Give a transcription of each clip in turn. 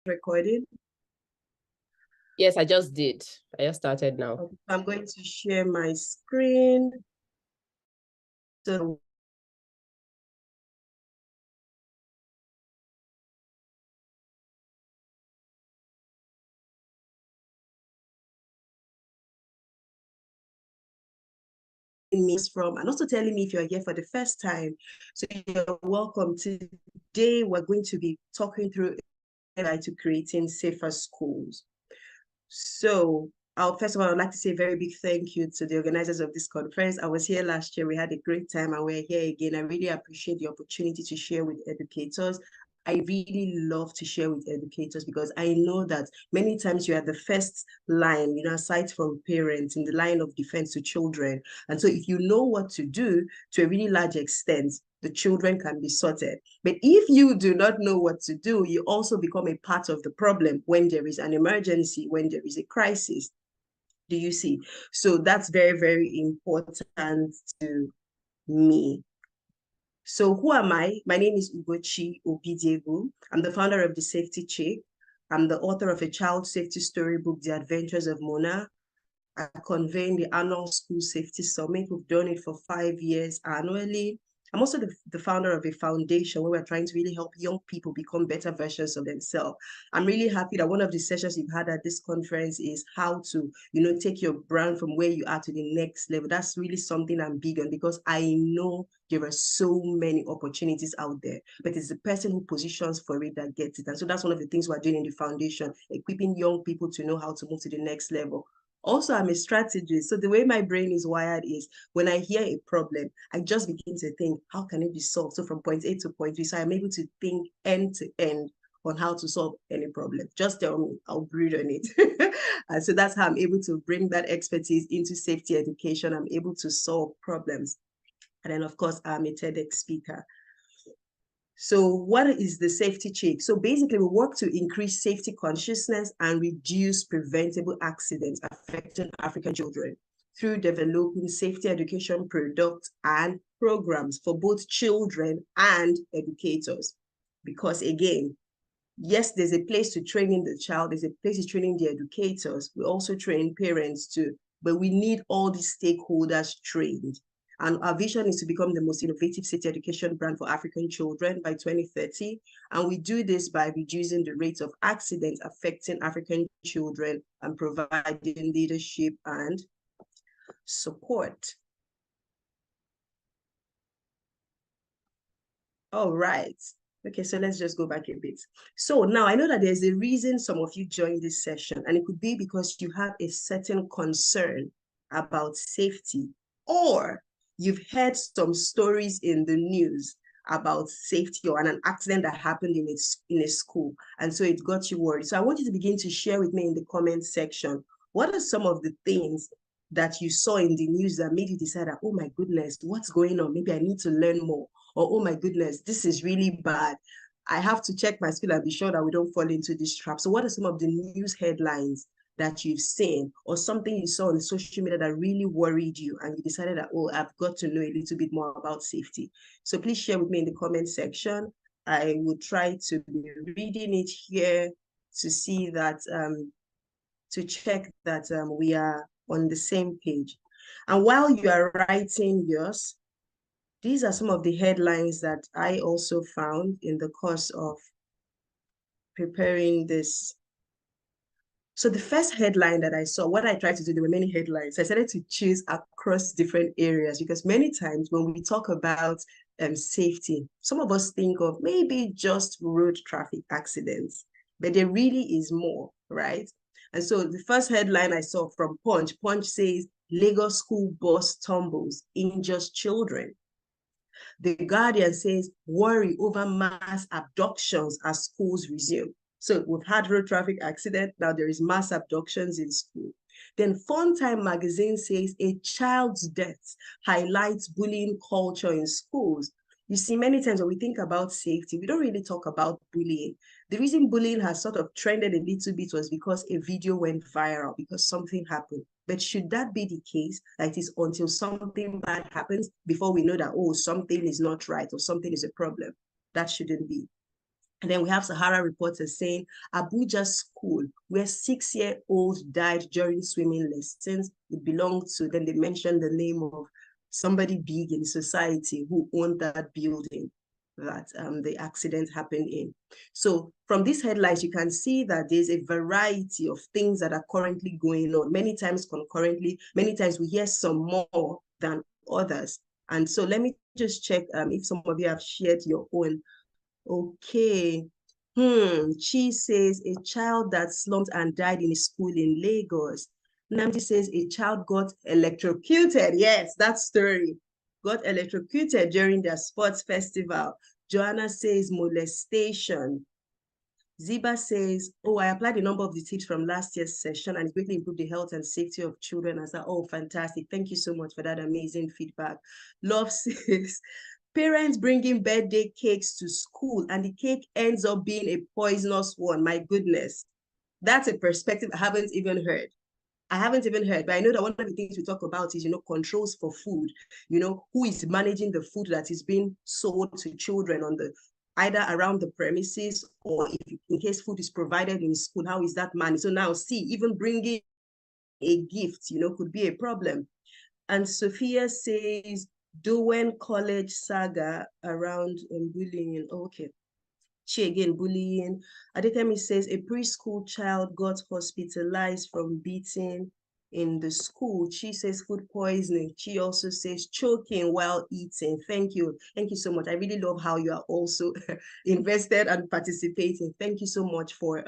recording? Yes, I just did. I just started now. Okay, I'm going to share my screen. So me from, and also telling me if you're here for the first time. So you're welcome. Today we're going to be talking through to creating safer schools. So first of all, I'd like to say a very big thank you to the organizers of this conference. I was here last year. We had a great time and we're here again. I really appreciate the opportunity to share with educators. I really love to share with educators because I know that many times you are the first line, aside from parents, in the line of defense to children. And so if you know what to do to a really large extent, the children can be sorted. But if you do not know what to do, you also become a part of the problem when there is an emergency, when there is a crisis. Do you see? So that's very, very important to me. So who am I? My name is Ugochi Obidiegwu. I'm the founder of The Safety Chick. I'm the author of a child safety storybook, The Adventures of Mona. I convene the annual School Safety Summit. We've done it for 5 years annually. I'm also the founder of a foundation where we're trying to really help young people become better versions of themselves. I'm really happy that one of the sessions you've had at this conference is how to, take your brand from where you are to the next level. That's really something I'm big on because I know there are so many opportunities out there, but it's the person who positions for it that gets it. And so that's one of the things we're doing in the foundation, equipping young people to know how to move to the next level. Also, I'm a strategist. So the way my brain is wired is when I hear a problem, I just begin to think, how can it be solved? So from point A to point B, so I'm able to think end to end on how to solve any problem. Just tell me, I'll brood on it. And so that's how I'm able to bring that expertise into safety education. I'm able to solve problems. And then, of course, I'm a TEDx speaker. So what is the safety check? So basically, we work to increase safety consciousness and reduce preventable accidents affecting African children through developing safety education products and programs for both children and educators. Because again, yes, there's a place to training the child, there's a place to training the educators. We also train parents too, but we need all these stakeholders trained. And our vision is to become the most innovative safety education brand for African children by 2030. And we do this by reducing the rates of accidents affecting African children and providing leadership and support. All right. Okay, so let's just go back a bit. So now I know that there's a reason some of you joined this session, and it could be because you have a certain concern about safety, or you've heard some stories in the news about safety or an accident that happened in a school, and so it got you worried. So I want you to begin to share with me in the comment section, what are some of the things that you saw in the news that made you decide that, oh my goodness, what's going on? Maybe I need to learn more. Or, oh my goodness, this is really bad. I have to check my skill and be sure that we don't fall into this trap. So what are some of the news headlines that you've seen or something you saw on social media that really worried you and you decided that, oh, I've got to know a little bit more about safety? So please share with me in the comment section. I will try to be reading it here to see that, to check that we are on the same page. And while you are writing yours, these are some of the headlines that I also found in the course of preparing this. So the first headline that I saw, what I tried to do, there were many headlines. I started to choose across different areas because many times when we talk about safety, some of us think of maybe just road traffic accidents, but there really is more, right? And so the first headline I saw from Punch says, Lagos school bus tumbles, injures children. The Guardian says, worry over mass abductions as schools resume. So we've had road traffic accident. Now there is mass abductions in school. Then Fun Time magazine says a child's death highlights bullying culture in schools. You see, many times when we think about safety, we don't really talk about bullying. The reason bullying has sort of trended a little bit was because a video went viral, because something happened. But should that be the case? That it is until something bad happens before we know that, oh, something is not right or something is a problem? That shouldn't be. And then we have Sahara reporters saying Abuja school where 6-year-old died during swimming lessons. It belonged to, then they mentioned the name of somebody big in society who owned that building that the accident happened in. So from these headlines, you can see that there's a variety of things that are currently going on, many times concurrently, many times we hear some more than others. And so let me just check if some of you have shared your own. Okay. Chi says a child that slumped and died in a school in Lagos. Namdi says a child got electrocuted. Yes, that story. Got electrocuted during their sports festival. Joanna says molestation. Ziba says, oh, I applied a number of the tips from last year's session and it greatly improved the health and safety of children. I said, oh, fantastic. Thank you so much for that amazing feedback. Love says, parents bringing birthday cakes to school and the cake ends up being a poisonous one. My goodness. That's a perspective I haven't even heard. I haven't even heard, but I know that one of the things we talk about is, controls for food. Who is managing the food that is being sold to children on the either around the premises or if in case food is provided in school, how is that managed? So now see, even bringing a gift, could be a problem. And Sophia says, Doen College saga around bullying. Oh, okay. She again, bullying. Adekemi says a preschool child got hospitalized from beating in the school. She says food poisoning. She also says choking while eating. Thank you. Thank you so much. I really love how you are also invested and participating. Thank you so much for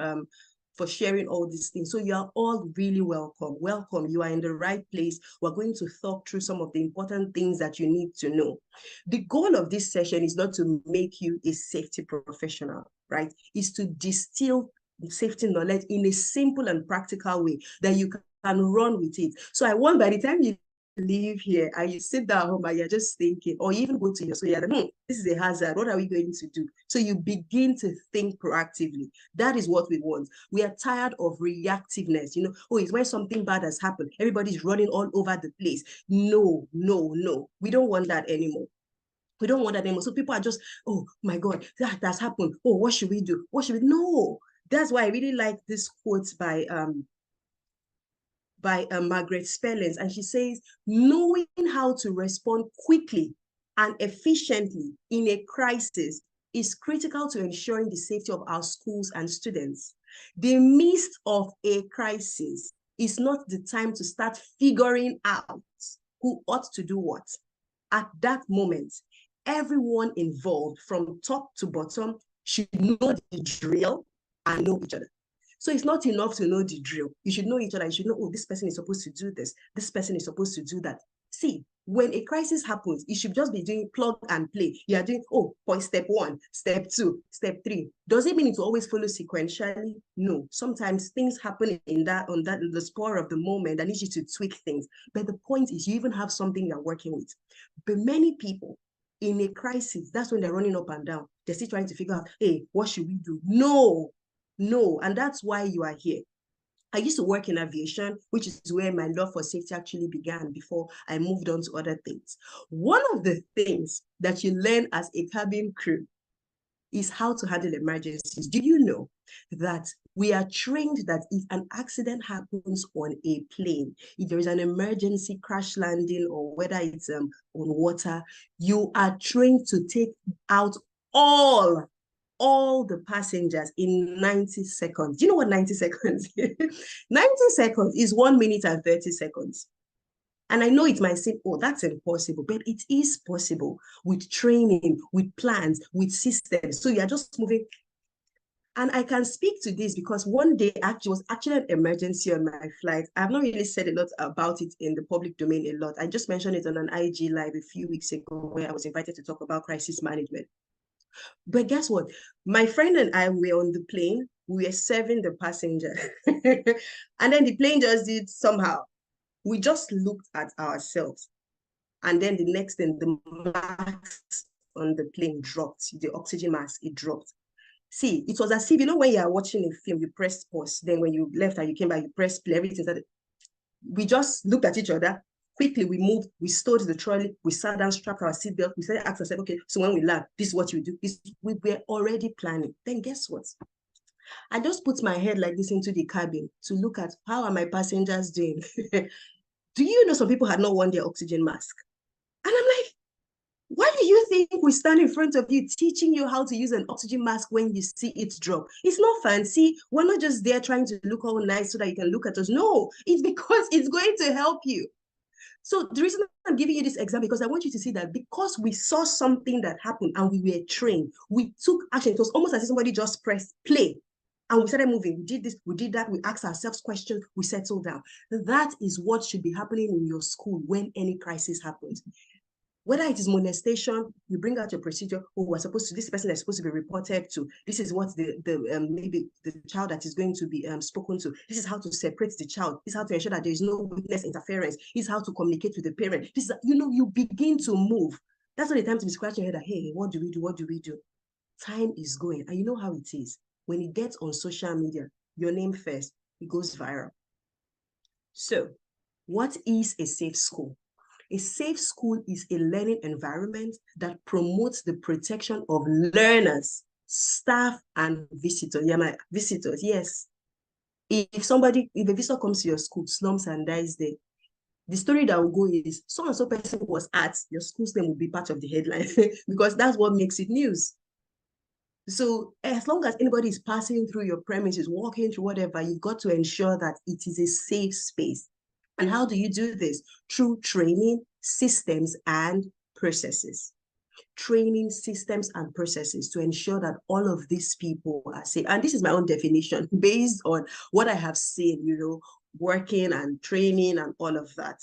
sharing all these things. So you are all really welcome. Welcome. You are in the right place. We're going to talk through some of the important things that you need to know. The goal of this session is not to make you a safety professional, right? It's to distill safety knowledge in a simple and practical way that you can run with it. So I want by the time you leave here and you sit down home and you're just thinking, or you even go to your school, you're like, this is a hazard. What are we going to do? So you begin to think proactively. That is what we want. We are tired of reactiveness. It's when something bad has happened. Everybody's running all over the place. No. We don't want that anymore. We don't want that anymore. So people are just, oh my God, that's happened. Oh, what should we do? What should we? No. That's why I really like this quote by Margaret Spellings, and she says, knowing how to respond quickly and efficiently in a crisis is critical to ensuring the safety of our schools and students. The midst of a crisis is not the time to start figuring out who ought to do what. At that moment, everyone involved from top to bottom should know the drill and know each other. So it's not enough to know the drill. You should know each other. You should know, oh, this person is supposed to do this. This person is supposed to do that. See, when a crisis happens, you should just be doing plug and play. You are doing, point step 1, step 2, step 3. Does it mean it will always follow sequentially? No. Sometimes things happen on the spur of the moment that needs you to tweak things. But the point is you even have something you're working with. But many people in a crisis, that's when they're running up and down. They're still trying to figure out, hey, what should we do? No. And that's why you are here. I used to work in aviation, which is where my love for safety actually began before I moved on to other things. One of the things that you learn as a cabin crew is how to handle emergencies. Do you know that we are trained that if an accident happens on a plane, if there is an emergency crash landing or whether it's on water, you are trained to take out all the passengers in 90 seconds. Do you know what 90 seconds is? 90 seconds is 1 minute and 30 seconds. And I know it might seem, oh, that's impossible, but it is possible with training, with plans, with systems. So you're just moving. And I can speak to this because one day actually was actually an emergency on my flight. I've not really said a lot about it in the public domain a lot. I just mentioned it on an IG live a few weeks ago where I was invited to talk about crisis management. But guess what? My friend and I were on the plane. We were serving the passenger. And then the plane just did somehow. We just looked at ourselves. And then the next thing, the mask on the plane dropped. The oxygen mask, it dropped. See, it was as if, when you are watching a film, you press pause. Then when you left and you came back, you press play, everything started. We just looked at each other, Quickly, we moved, we stowed the trolley, we sat down, strapped our seatbelt, we started asking ourselves, okay, so when we land, this is what you do. We were already planning. Then guess what? I just put my head like this into the cabin to look at how are my passengers doing. Do you know some people had not worn their oxygen mask? And I'm like, why do you think we stand in front of you teaching you how to use an oxygen mask when you see it drop? It's not fancy. We're not just there trying to look all nice so that you can look at us. No, it's because it's going to help you. So the reason I'm giving you this example, because I want you to see that because we saw something that happened and we were trained, we took action. It was almost as if somebody just pressed play and we started moving. We did this, we did that, we asked ourselves questions, we settled down. That is what should be happening in your school when any crisis happens. Whether it is molestation, you bring out your procedure. Oh, we're supposed to, this person is supposed to be reported to. This is what maybe the child that is going to be spoken to. This is how to separate the child. This is how to ensure that there is no witness interference. This is how to communicate with the parent. This is, you begin to move. That's not the time to be scratching your head. Hey, what do we do? What do we do? Time is going, and you know how it is. When it gets on social media, your name first, it goes viral. So, what is a safe school? A safe school is a learning environment that promotes the protection of learners, staff, and visitors. Yeah, my visitors, yes. If a visitor comes to your school, slums and dies there, the story that will go is so-and-so person was at your school's name will be part of the headline because that's what makes it news. So as long as anybody is passing through your premises, walking through whatever, you've got to ensure that it is a safe space. And how do you do this? Through training, systems, and processes. Training, systems, and processes to ensure that all of these people are safe. And this is my own definition based on what I have seen, working and training and all of that.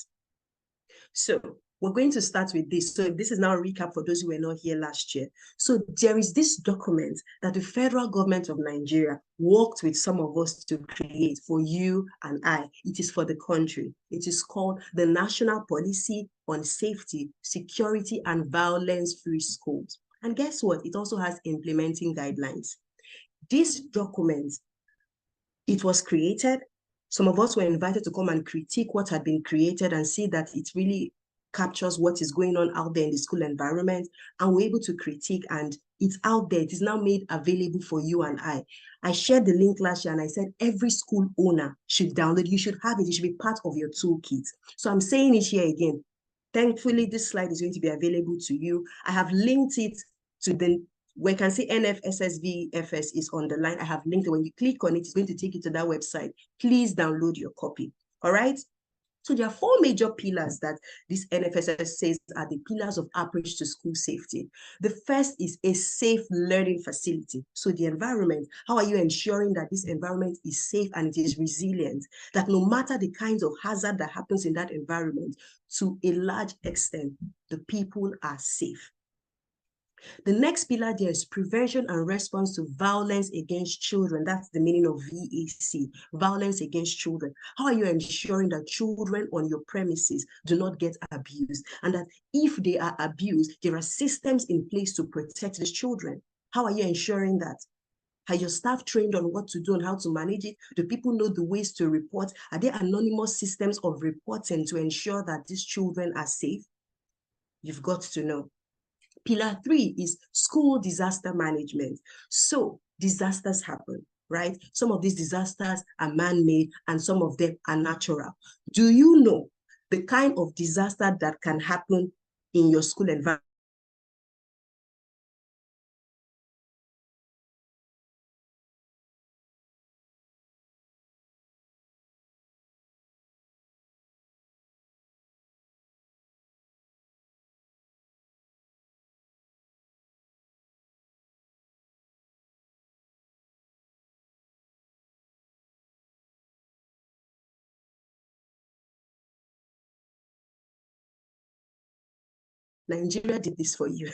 So we're going to start with this. So this is now a recap for those who were not here last year. So there is this document that the federal government of Nigeria worked with some of us to create for you and I. It is for the country. It is called the National Policy on Safety, Security, and Violence-Free Schools. And guess what? It also has implementing guidelines. This document, it was created. Some of us were invited to come and critique what had been created and see that it really captures what is going on out there in the school environment, and we're able to critique, and it's out there. It is now made available for you and I. I shared the link last year and I said every school owner should download. You should have it. It should be part of your toolkit. So I'm saying it here again. Thankfully, this slide is going to be available to you. I have linked it to the where you can see NFSSVFS is on the line. I have linked it. When you click on it, it's going to take you to that website. Please download your copy. All right. So there are 4 major pillars that this NFSS says are the pillars of approach to school safety. The first is a safe learning facility. So the environment, how are you ensuring that this environment is safe and it is resilient? That no matter the kinds of hazard that happens in that environment, to a large extent, the people are safe. The next pillar there is prevention and response to violence against children. That's the meaning of VAC, violence against children. How are you ensuring that children on your premises do not get abused? And that if they are abused, there are systems in place to protect these children. How are you ensuring that? Are your staff trained on what to do and how to manage it? Do people know the ways to report? Are there anonymous systems of reporting to ensure that these children are safe? You've got to know. Pillar 3 is school disaster management. So disasters happen, right? Some of these disasters are man-made and some of them are natural. Do you know the kind of disaster that can happen in your school environment? Nigeria did this for you.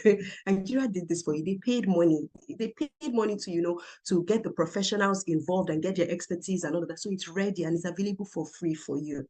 Nigeria did this for you. They paid money. They paid money to, to get the professionals involved and get their expertise and all of that. So it's ready and it's available for free for you.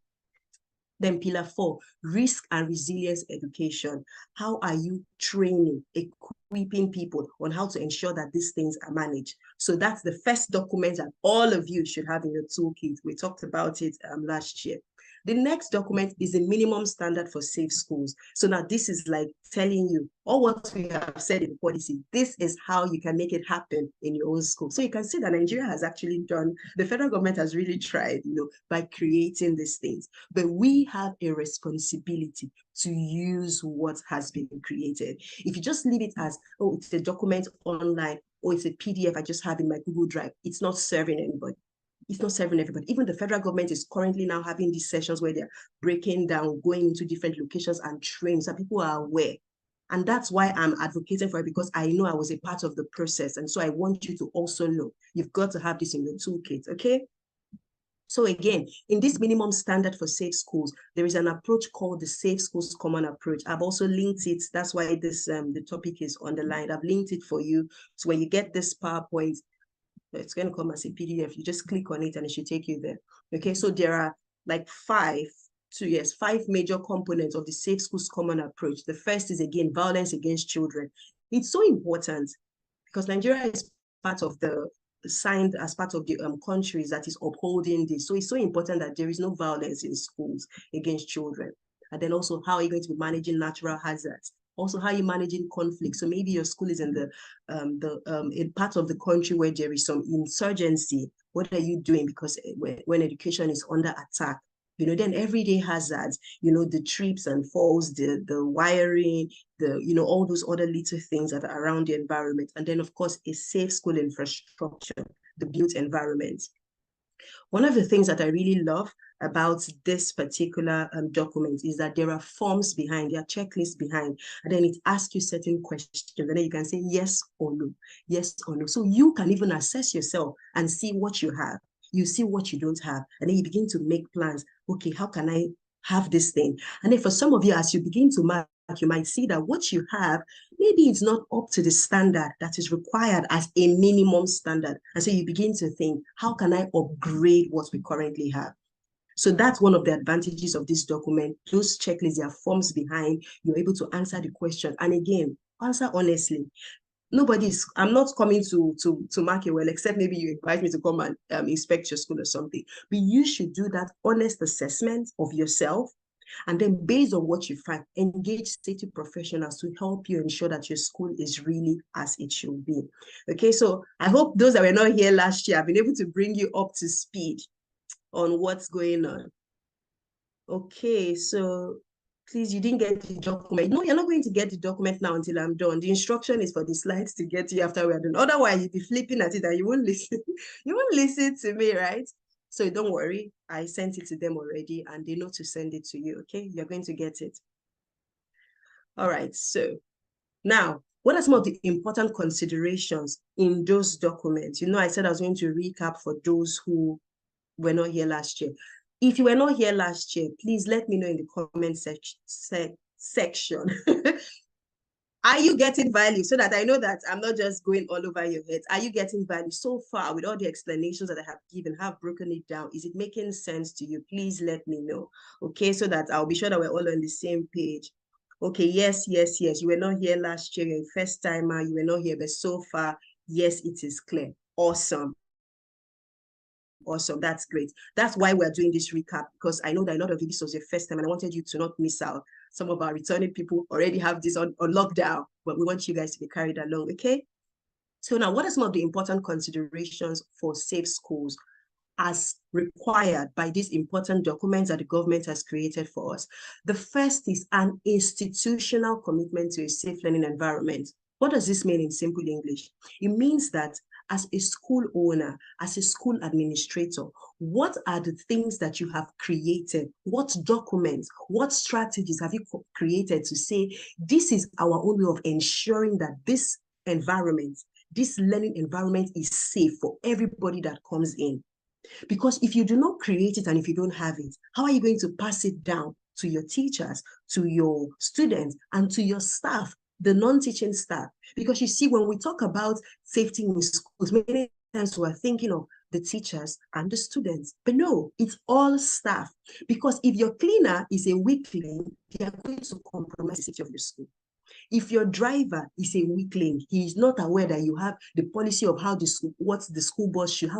Then pillar 4, risk and resilience education. How are you training, equipping people on how to ensure that these things are managed? So that's the first document that all of you should have in your toolkit. We talked about it last year. The next document is the minimum standard for safe schools. So now this is like telling you all what we have said in the policy. This is how you can make it happen in your own school. So you can see that Nigeria has actually done, the federal government has really tried, by creating these things. But we have a responsibility to use what has been created. If you just leave it as, oh, it's a document online, or it's a PDF I just have in my Google Drive, it's not serving anybody. It's not serving everybody. Even the federal government is currently now having these sessions where they're breaking down, going into different locations and training so people are aware. And that's why I'm advocating for it, because I know I was a part of the process. And so I want you to also know you've got to have this in your toolkit, okay? So again, in this minimum standard for safe schools, there is an approach called the Safe Schools Common Approach. I've also linked it. That's why this the topic is underlined. I've linked it for you. So when you get this PowerPoint, it's going to come as a PDF. You just click on it and it should take you there. Okay, so there are like five major components of the Safe Schools Common Approach. The first is, again, violence against children. It's so important because Nigeria is part of the signed as part of the countries that is upholding this. So it's so important that there is no violence in schools against children. And then also, how are you going to be managing natural hazards? Also, how are you managing conflict? So maybe your school is in in part of the country where there is some insurgency. What are you doing? Because when education is under attack, then everyday hazards, the trips and falls, the wiring, all those other little things that are around the environment. And then, of course, a safe school infrastructure, the built environment. One of the things that I really love about this particular document is that there are forms behind, there are checklists behind, and then it asks you certain questions, and then you can say yes or no, yes or no. So you can even assess yourself and see what you have. You see what you don't have, and then you begin to make plans. Okay, how can I have this thing? And then for some of you, as you begin to mark, you might see that what you have, maybe it's not up to the standard that is required as a minimum standard. And so you begin to think, how can I upgrade what we currently have? So that's one of the advantages of this document. Those checklists, there are forms behind. You're able to answer the question. And again, answer honestly. I'm not coming to mark it well, except maybe you invite me to come and inspect your school or something. But you should do that honest assessment of yourself. And then based on what you find, engage safety professionals to help you ensure that your school is really as it should be. Okay, so I hope those that were not here last year have been able to bring you up to speed on what's going on. Okay, so please, you didn't get the document. No, you're not going to get the document now until I'm done. The instruction is for the slides to get to you after we're done. Otherwise, you'll be flipping at it and you won't listen. You won't listen to me, right? So don't worry. I sent it to them already and they know to send it to you, okay? You're going to get it. All right, so now, what are some of the important considerations in those documents? I said I was going to recap for those who were not here last year. If you were not here last year, please let me know in the comment section. Are you getting value? So that I know that I'm not just going all over your head. Are you getting value so far with all the explanations that I have given, have broken it down? Is it making sense to you? Please let me know. Okay, so that I'll be sure that we're all on the same page. Okay, yes. You were not here last year. You're a first timer. You were not here, but so far, yes, it is clear. Awesome. Awesome, that's great. That's why we're doing this recap, because I know that a lot of you, this was your first time and I wanted you to not miss out. Some of our returning people already have this on lockdown, but we want you guys to be carried along, okay? So now, what are some of the important considerations for safe schools as required by these important documents that the government has created for us? The first is an institutional commitment to a safe learning environment. What does this mean in simple English? It means that as a school owner, as a school administrator, what are the things that you have created? What documents, what strategies have you created to say, this is our own way of ensuring that this environment, this learning environment is safe for everybody that comes in? Because if you do not create it and if you don't have it, how are you going to pass it down to your teachers, to your students, and to your staff, the non-teaching staff? Because you see, when we talk about safety in schools, many times we're thinking of the teachers and the students. But no, it's all staff. Because if your cleaner is a weakling, they are going to compromise the safety of your school. If your driver is a weakling, he is not aware that you have the policy of how the school, how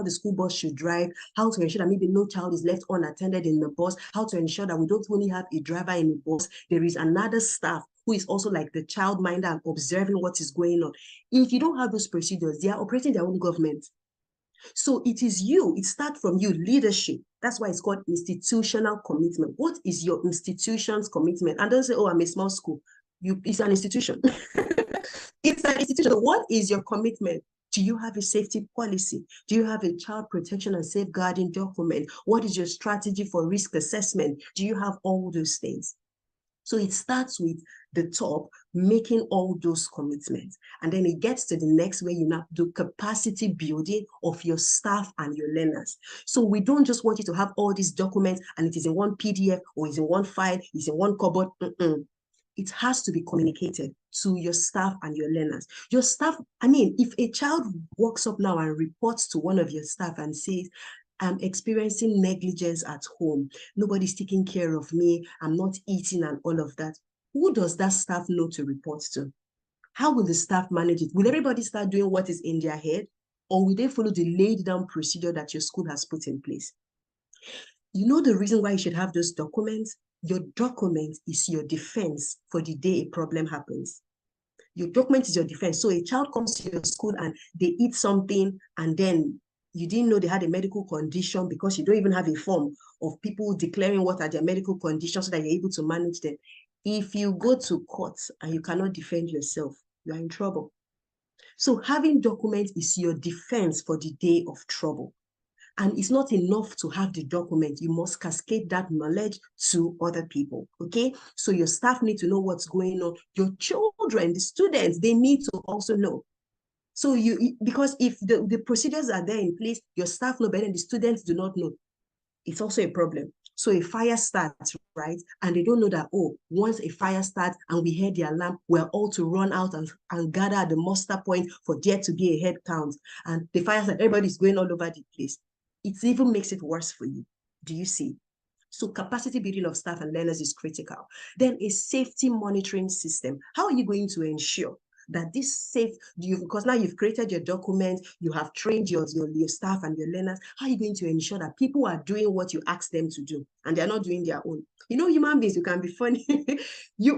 the school bus should drive, how to ensure that maybe no child is left unattended in the bus, how to ensure that we don't only have a driver in the bus, there is another staff who is also like the childminder and observing what is going on. If you don't have those procedures, they are operating their own government. So it is you, it starts from you, leadership. That's why it's called institutional commitment. What is your institution's commitment? And don't say, oh, I'm a small school. It's an institution. It's an institution. What is your commitment? Do you have a safety policy? Do you have a child protection and safeguarding document? What is your strategy for risk assessment? Do you have all those things? So it starts with the top, making all those commitments. And then it gets to the next where you now do capacity building of your staff and your learners. So we don't just want you to have all these documents and it is in one PDF or it's in one file, it's in one cupboard. It has to be communicated to your staff and your learners. Your staff, I mean, if a child walks up now and reports to one of your staff and says, I'm experiencing negligence at home, nobody's taking care of me, I'm not eating and all of that, who does that staff know to report to? How will the staff manage it? Will everybody start doing what is in their head? Or will they follow the laid down procedure that your school has put in place? You know the reason why you should have those documents? Your document is your defense for the day a problem happens. Your document is your defense. So a child comes to your school and they eat something and then you didn't know they had a medical condition because you don't even have a form of people declaring what are their medical conditions so that you're able to manage them. If you go to court and you cannot defend yourself, you are in trouble. So having documents is your defense for the day of trouble. And it's not enough to have the document. You must cascade that knowledge to other people, okay? So your staff need to know what's going on. Your children, the students, they need to also know. So because if the procedures are there in place, your staff know better and the students do not know, it's also a problem. So a fire starts, right? And they don't know that, oh, once a fire starts and we hear the alarm, we're all to run out and gather at the muster point for there to be a head count. And the fire starts, everybody's going all over the place. It even makes it worse for you. Do you see? So capacity building of staff and learners is critical. Then a safety monitoring system. How are you going to ensure that this safe, because now you've created your document, you have trained your staff and your learners, how are you going to ensure that people are doing what you ask them to do and they're not doing their own? You know, human beings, you can be funny.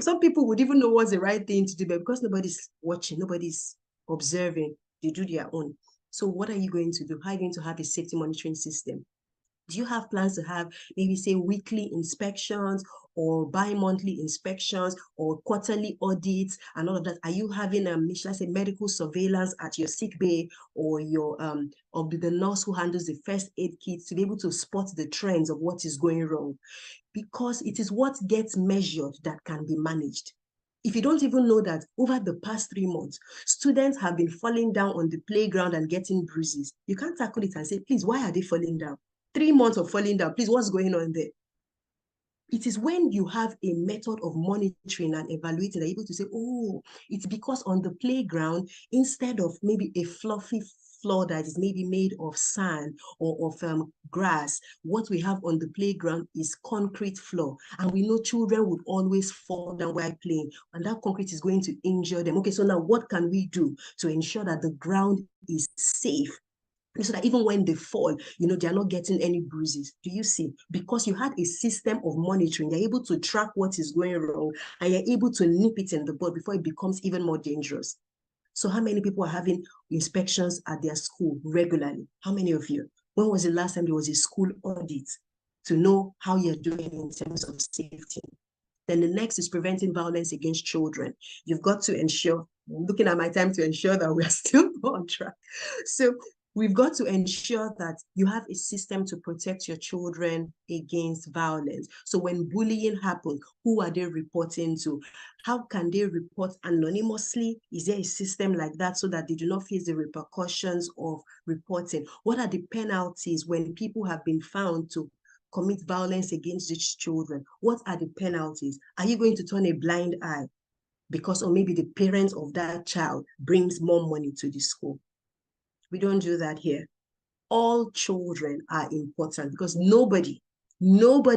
Some people would even know what's the right thing to do, but because nobody's watching, nobody's observing, they do their own. So what are you going to do? How are you going to have a safety monitoring system? Do you have plans to have maybe say weekly inspections or bi-monthly inspections or quarterly audits and all of that? Are you having should I say medical surveillance at your sick bay or your or the nurse who handles the first aid kits to be able to spot the trends of what is going wrong? Because it is what gets measured that can be managed. If you don't even know that over the past 3 months, students have been falling down on the playground and getting bruises, you can't tackle it and say, please, why are they falling down? 3 months of falling down, please, what's going on there? It is when you have a method of monitoring and evaluating that you're able to say, oh, it's because on the playground, instead of maybe a fluffy floor that is maybe made of sand or of grass, what we have on the playground is concrete floor. And we know children would always fall down while playing, and that concrete is going to injure them. Okay, so now what can we do to ensure that the ground is safe? So that even when they fall, they're not getting any bruises. Do you see? Because you had a system of monitoring, you're able to track what is going wrong and you're able to nip it in the bud before it becomes even more dangerous. So how many people are having inspections at their school regularly? How many of you? When was the last time there was a school audit to know how you're doing in terms of safety? Then the next is preventing violence against children. You've got to ensure, I'm looking at my time to ensure that we're still on track. So we've got to ensure that you have a system to protect your children against violence. So when bullying happens, who are they reporting to? How can they report anonymously? Is there a system like that so that they do not face the repercussions of reporting? What are the penalties when people have been found to commit violence against these children? What are the penalties? Are you going to turn a blind eye because, or maybe the parents of that child brings more money to the school? We don't do that here. All children are important because nobody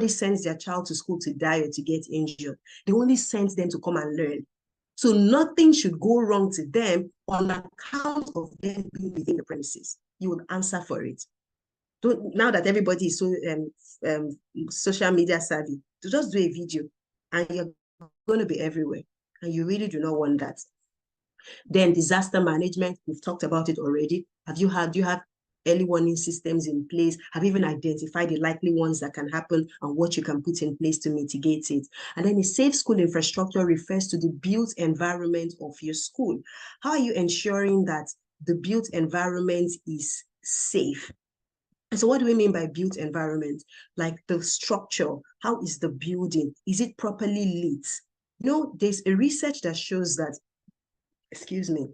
sends their child to school to die or to get injured. They only send them to come and learn. So nothing should go wrong to them on account of them being within the premises. You will answer for it. Now that everybody is so social media savvy, to just do a video and you're going to be everywhere. And you really do not want that. Then disaster management, we've talked about it already. Do you have early warning systems in place? Have you even identified the likely ones that can happen and what you can put in place to mitigate it? And then a safe school infrastructure refers to the built environment of your school. How are you ensuring that the built environment is safe? And so what do we mean by built environment? Like the structure, how is the building? Is it properly lit? You know, there's a research that shows that, excuse me,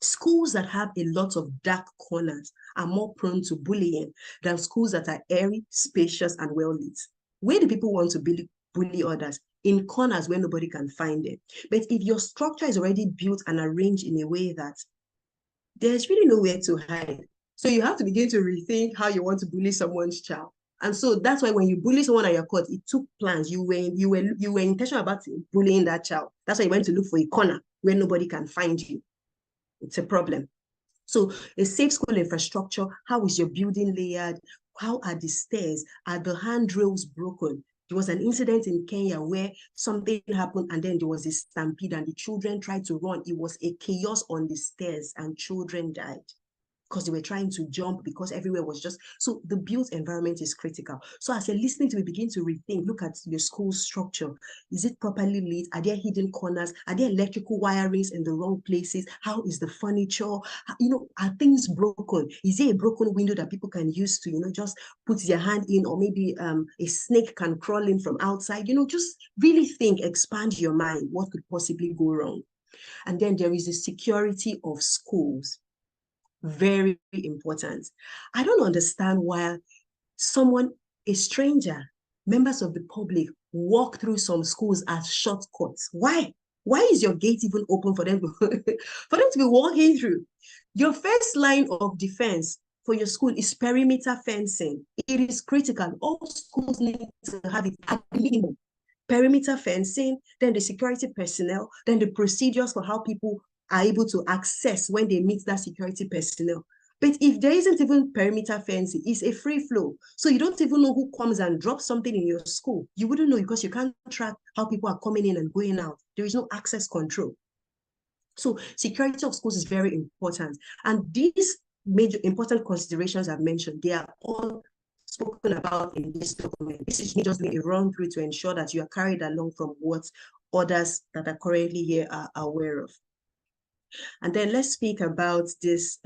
schools that have a lot of dark corners are more prone to bullying than schools that are airy, spacious, and well lit. Where do people want to bully others? In corners where nobody can find them. But if your structure is already built and arranged in a way that there's really nowhere to hide, so you have to begin to rethink how you want to bully someone's child. And so that's why when you bully someone at your court, it took plans. You were intentional about bullying that child. That's why you went to look for a corner where nobody can find you. It's a problem. So a safe school infrastructure, how is your building layered? How are the stairs? Are the handrails broken? There was an incident in Kenya where something happened and then there was a stampede and the children tried to run. It was a chaos on the stairs and children died because they were trying to jump because everywhere was just, so the built environment is critical. So as you're listening to me, begin to rethink, look at your school structure. Is it properly lit? Are there hidden corners? Are there electrical wirings in the wrong places? How is the furniture? You know, are things broken? Is there a broken window that people can use to, you know, just put their hand in, or maybe a snake can crawl in from outside? You know, just really think, expand your mind. What could possibly go wrong? And then there is the security of schools. Very important. I don't understand why a stranger, members of the public, walk through some schools as shortcuts. Why? Why is your gate even open for them for them to be walking through? Your first line of defense for your school is perimeter fencing. It is critical. All schools need to have it at minimum. Perimeter fencing, then the security personnel, then the procedures for how people are able to access when they meet that security personnel. But if there isn't even perimeter fencing, it's a free flow. So you don't even know who comes and drops something in your school. You wouldn't know because you can't track how people are coming in and going out. There is no access control. So security of schools is very important. And these major important considerations I've mentioned, they are all spoken about in this document. This is just a run through to ensure that you are carried along from what others that are currently here are aware of. And then let's speak about this,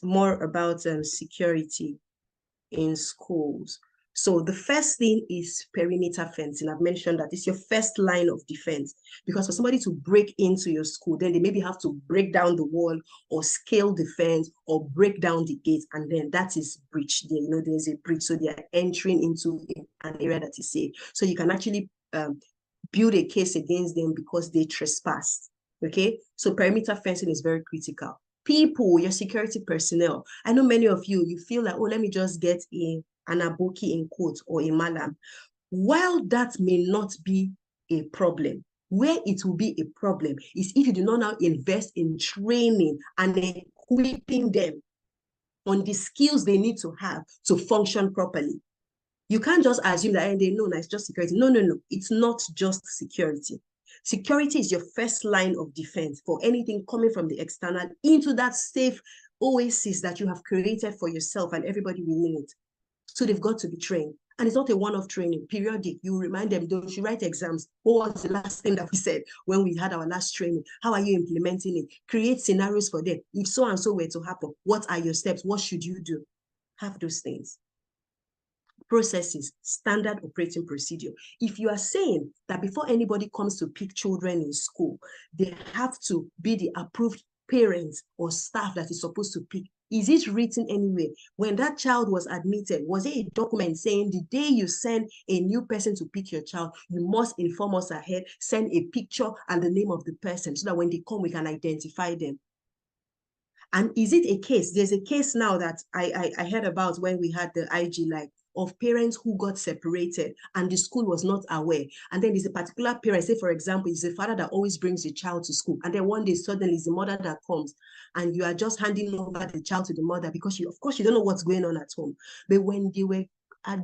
more about security in schools. So the first thing is perimeter fencing. I've mentioned that it's your first line of defense, because for somebody to break into your school, then they maybe have to break down the wall or scale the fence or break down the gate, and then that is breach. There, you know, there's a breach, so they are entering into an area that is safe. So you can actually build a case against them because they trespassed. Okay, so perimeter fencing is very critical. People, your security personnel. I know many of you feel like, oh, let me just get an aboki in quote or a malam. While that may not be a problem, where it will be a problem is if you do not now invest in training and equipping them on the skills they need to have to function properly. You can't just assume that they know it's just security. No. It's not just security. Security is your first line of defense for anything coming from the external into that safe oasis that you have created for yourself and everybody within it. So they've got to be trained. And it's not a one-off training, periodic. You remind them, don't you write exams? What was the last thing that we said when we had our last training? How are you implementing it? Create scenarios for them. If so and so were to happen, what are your steps? What should you do? Have those things. Processes, standard operating procedure. If you are saying that before anybody comes to pick children in school, they have to be the approved parents or staff that is supposed to pick, is it written anywhere? When that child was admitted, was there a document saying the day you send a new person to pick your child, you must inform us ahead, send a picture and the name of the person so that when they come, we can identify them? And is it a case? There's a case now that I heard about when we had the IG Live. of parents who got separated and the school was not aware. And then there's a particular parent, say for example, it's a father that always brings the child to school. And then one day suddenly it's the mother that comes and you are just handing over the child to the mother because of course you don't know what's going on at home. But when they were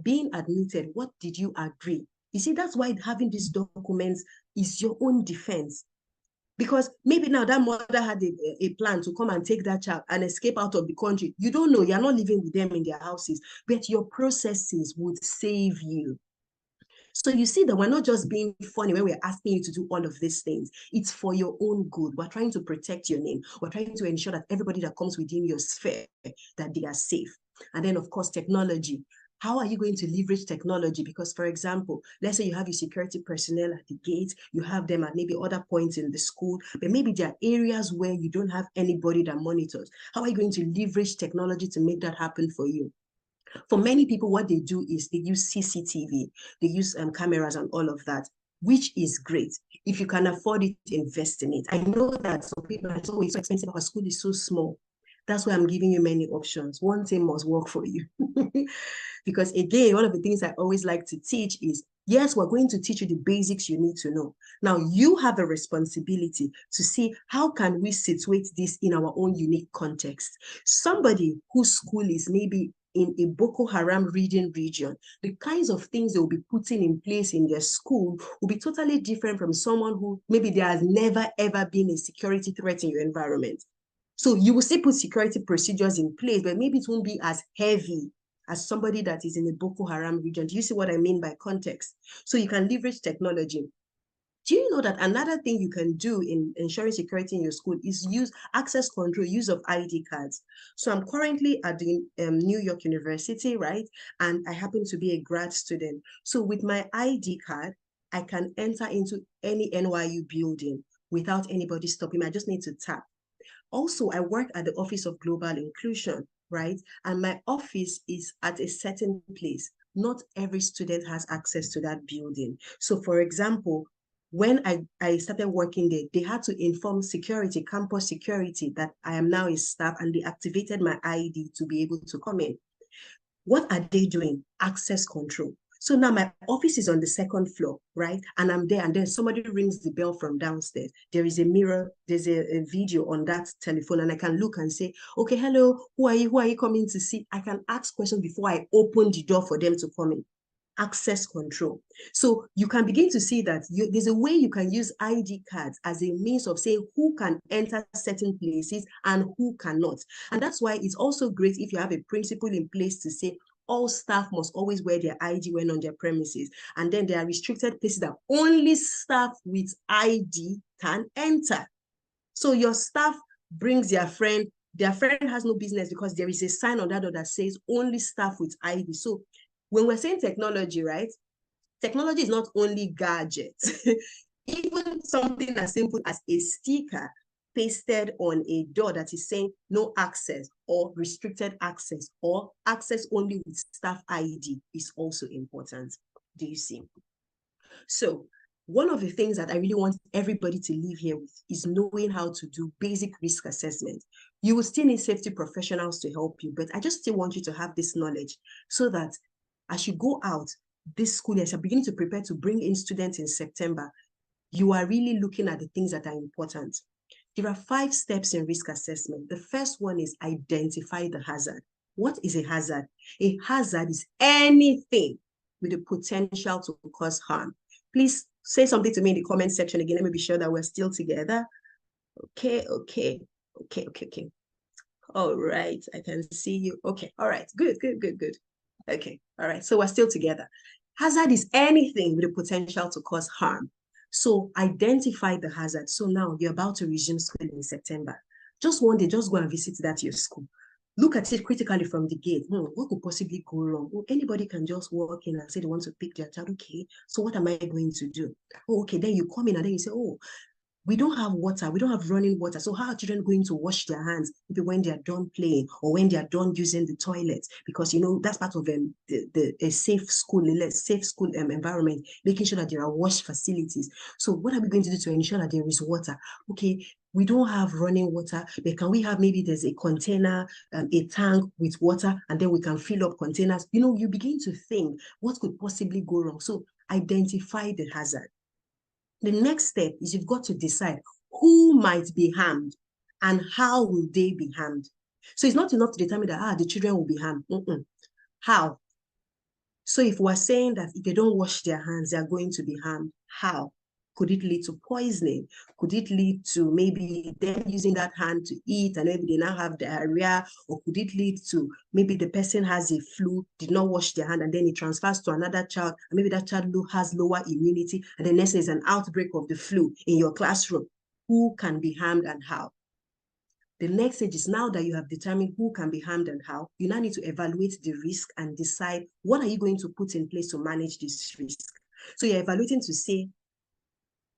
being admitted, what did you agree? You see, that's why having these documents is your own defense. Because maybe now that mother had a plan to come and take that child and escape out of the country. You don't know, you're not living with them in their houses, but your processes would save you. So you see that we're not just being funny when we're asking you to do all of these things. It's for your own good. We're trying to protect your name. We're trying to ensure that everybody that comes within your sphere, that they are safe. And then, of course, technology. How are you going to leverage technology? Because, for example, let's say you have your security personnel at the gate, you have them at maybe other points in the school, but maybe there are areas where you don't have anybody that monitors. How are you going to leverage technology to make that happen for you? For many people, what they do is they use CCTV, they use cameras and all of that, which is great. If you can afford it, invest in it. I know that some people are always so expensive, our school is so small. That's why I'm giving you many options. One thing must work for you. Because again, one of the things I always like to teach is, yes, we're going to teach you the basics you need to know. Now, you have a responsibility to see how can we situate this in our own unique context. Somebody whose school is maybe in a Boko Haram reading region, the kinds of things they will be putting in place in their school will be totally different from someone who maybe there has never, ever been a security threat in your environment. So you will still put security procedures in place, but maybe it won't be as heavy as somebody that is in a Boko Haram region. Do you see what I mean by context? So you can leverage technology. Do you know that another thing you can do in ensuring security in your school is use access control, use of ID cards? So I'm currently at the New York University, right? And I happen to be a grad student. So with my ID card, I can enter into any NYU building without anybody stopping me. I just need to tap. Also, I work at the Office of Global Inclusion, right? And my office is at a certain place. Not every student has access to that building. So for example, when I started working there, they had to inform security, campus security, that I am now a staff, and they activated my ID to be able to come in. What are they doing? Access control. So now my office is on the second floor, right? And I'm there, and then somebody rings the bell from downstairs. There is a mirror, there's a video on that telephone, and I can look and say, okay, hello, who are you? Who are you coming to see? I can ask questions before I open the door for them to come in. Access control. So you can begin to see that there's a way you can use ID cards as a means of saying who can enter certain places and who cannot. And that's why it's also great if you have a principle in place to say all staff must always wear their ID when on their premises. And then there are restricted places that only staff with ID can enter. So your staff brings their friend has no business because there is a sign on that door that says only staff with ID. So when we're saying technology, right? Technology is not only gadgets. Even something as simple as a sticker pasted on a door that is saying no access or restricted access or access only with staff ID is also important. Do you see? So one of the things that I really want everybody to leave here with is knowing how to do basic risk assessment. You will still need safety professionals to help you, but I just still want you to have this knowledge so that as you go out this school year, as you're beginning to prepare to bring in students in September, you are really looking at the things that are important. There are 5 steps in risk assessment. The first one is identify the hazard. What is a hazard? A hazard is anything with the potential to cause harm. Please say something to me in the comment section again. Let me be sure that we're still together. Okay. All right, I can see you. Okay, all right, good. Okay, all right, so we're still together. Hazard is anything with the potential to cause harm. So identify the hazard. So now you're about to resume school in September. Just one day, just go and visit that your school. Look at it critically from the gate. What could possibly go wrong? Anybody can just walk in and say they want to pick their child. Okay, so what am I going to do? Okay, then you come in and then you say, we don't have water, we don't have running water. So how are children going to wash their hands maybe when they are done playing or when they are done using the toilet? Because, you know, that's part of a safe school environment, making sure that there are wash facilities. So what are we going to do to ensure that there is water? Okay, we don't have running water, but can we have, maybe there's a container, a tank with water, and then we can fill up containers? You know, you begin to think what could possibly go wrong. So identify the hazard. The next step is you've got to decide who might be harmed and how will they be harmed. So it's not enough to determine that the children will be harmed. How? So if we're saying that if they don't wash their hands, they are going to be harmed, how? Could it lead to poisoning? Could it lead to maybe them using that hand to eat and maybe they now have diarrhea? Or could it lead to maybe the person has a flu, did not wash their hand, and then it transfers to another child, and maybe that child has lower immunity, and the next is an outbreak of the flu in your classroom? Who can be harmed and how? The next stage is, now that you have determined who can be harmed and how, you now need to evaluate the risk and decide what are you going to put in place to manage this risk. So you're evaluating to say,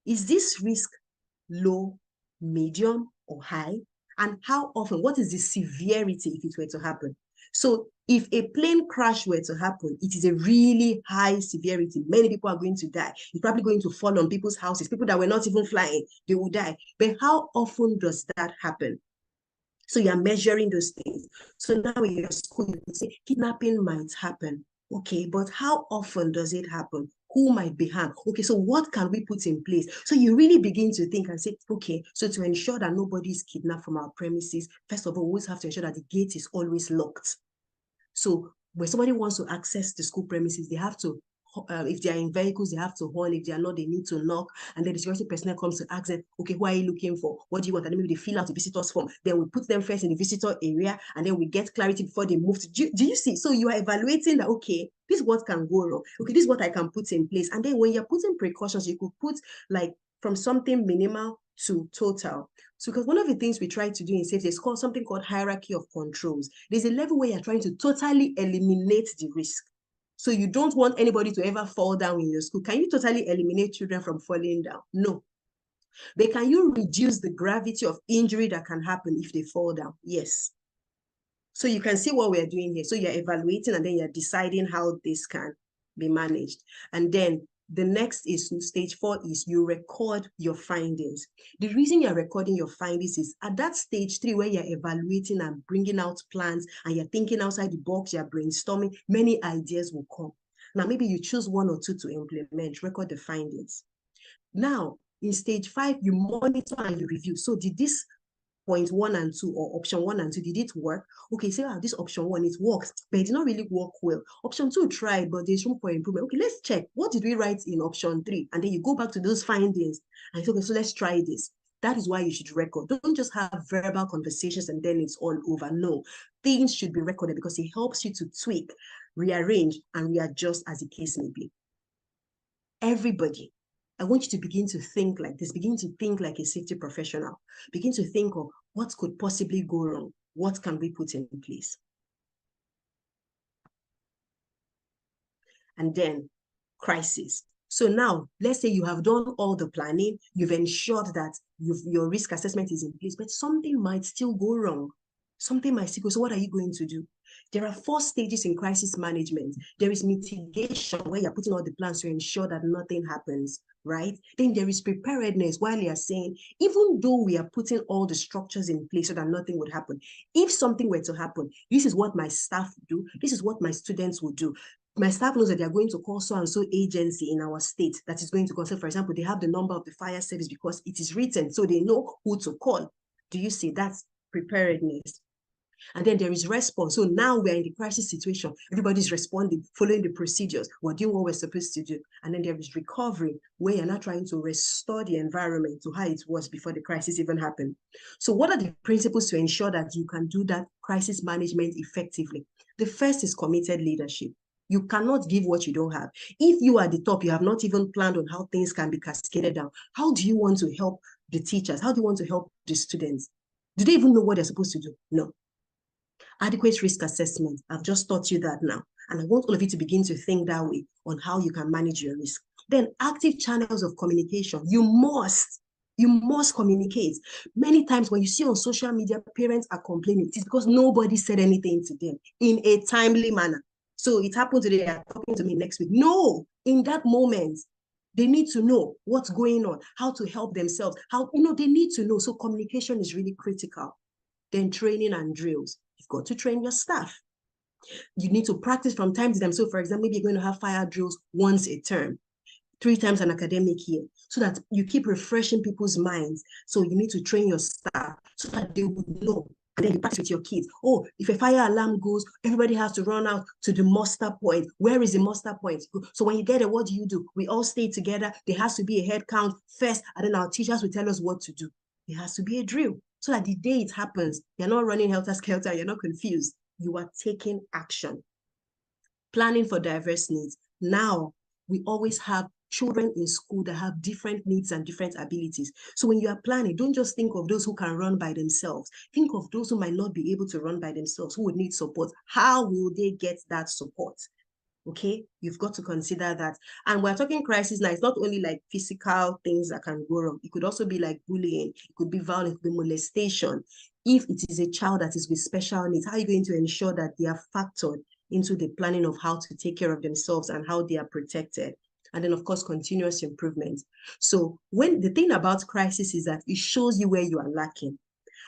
is this risk low, medium, or high? And how often? What is the severity if it were to happen? So if a plane crash were to happen, it is a really high severity. Many people are going to die. It's probably going to fall on people's houses. People that were not even flying, they will die. But how often does that happen? So you're measuring those things. So now in your school, you can say kidnapping might happen. Okay, but how often does it happen? Who might be harmed? Okay, so what can we put in place? So you really begin to think and say, okay, so to ensure that nobody is kidnapped from our premises, first of all, we always have to ensure that the gate is always locked. So when somebody wants to access the school premises, they have to, if they are in vehicles, they have to horn. If they are not, they need to knock. And then the security personnel comes to ask them, okay, who are you looking for? What do you want? And then maybe they fill out the visitor's form. Then we put them first in the visitor area, and then we get clarity before they move to, do you see? So you are evaluating that, okay, this is what can go wrong. Okay, this is what I can put in place. And then when you're putting precautions, you could put like from something minimal to total. So because one of the things we try to do in safety is called something called hierarchy of controls. There's a level where you're trying to totally eliminate the risk. So you don't want anybody to ever fall down in your school. Can you totally eliminate children from falling down? No. But can you reduce the gravity of injury that can happen if they fall down? Yes. So you can see what we're doing here. So you're evaluating and then you're deciding how this can be managed. And then the next is stage 4 is you record your findings. The reason you're recording your findings is at that stage 3 where you're evaluating and bringing out plans and you're thinking outside the box, you're brainstorming, many ideas will come. Now, maybe you choose 1 or 2 to implement, record the findings. Now, in stage 5, you monitor and you review. So did this point 1 and 2 or option 1 and 2, did it work? Okay, say, this option 1, it works, but it did not really work well. Option 2 tried, but there's room for improvement. Okay, let's check. What did we write in option 3? And then you go back to those findings and say, okay, so let's try this. That is why you should record. Don't just have verbal conversations and then it's all over. No, things should be recorded because it helps you to tweak, rearrange, and readjust as the case may be. Everybody, I want you to begin to think like this. Begin to think like a safety professional. Begin to think of what could possibly go wrong. What can we put in place? And then crisis. So now, let's say you have done all the planning. You've ensured that your risk assessment is in place, but something might still go wrong. Something might still go. So what are you going to do? There are 4 stages in crisis management. There is mitigation, where you're putting all the plans to ensure that nothing happens, right? Then there is preparedness, while you're saying, even though we are putting all the structures in place so that nothing would happen, if something were to happen, this is what my staff would do. This is what my students would do. My staff knows that they are going to call so-and-so agency in our state that is going to consult. For example, they have the number of the fire service because it is written, so they know who to call. Do you see? That's preparedness. And then there is response. So now we're in the crisis situation. Everybody's responding, following the procedures. We're doing what we're supposed to do. And then there is recovery, where you're not trying to restore the environment to how it was before the crisis even happened. So what are the principles to ensure that you can do that crisis management effectively? The first is committed leadership. You cannot give what you don't have. If you are at the top, you have not even planned on how things can be cascaded down. How do you want to help the teachers? How do you want to help the students? Do they even know what they're supposed to do? No. Adequate risk assessment. I've just taught you that now. And I want all of you to begin to think that way on how you can manage your risk. Then active channels of communication. You must You must communicate. Many times when you see on social media, parents are complaining, it's because nobody said anything to them in a timely manner. So it happened today, they are talking to me next week. No, in that moment, they need to know what's going on, how to help themselves, they need to know. So communication is really critical. Then training and drills. You've got to train your staff. You need to practice from time to time. So for example, maybe you're going to have fire drills once a term, 3 times an academic year, so that you keep refreshing people's minds. So you need to train your staff so that they would know. And then you practice with your kids. Oh, if a fire alarm goes, everybody has to run out to the muster point. Where is the muster point? So when you get there, what do? We all stay together. There has to be a head count first, and then our teachers will tell us what to do. There has to be a drill so that the day it happens, you're not running helter-skelter, you're not confused. You are taking action. Planning for diverse needs. Now, we always have children in school that have different needs and different abilities. So when you are planning, don't just think of those who can run by themselves. Think of those who might not be able to run by themselves, who would need support. How will they get that support? Okay, you've got to consider that. And we're talking crisis now. It's not only like physical things that can go wrong. It could also be like bullying. It could be violence, it could be molestation. If it is a child that is with special needs, how are you going to ensure that they are factored into the planning of how to take care of themselves and how they are protected? And then, of course, continuous improvement. So when the thing about crisis is that it shows you where you are lacking.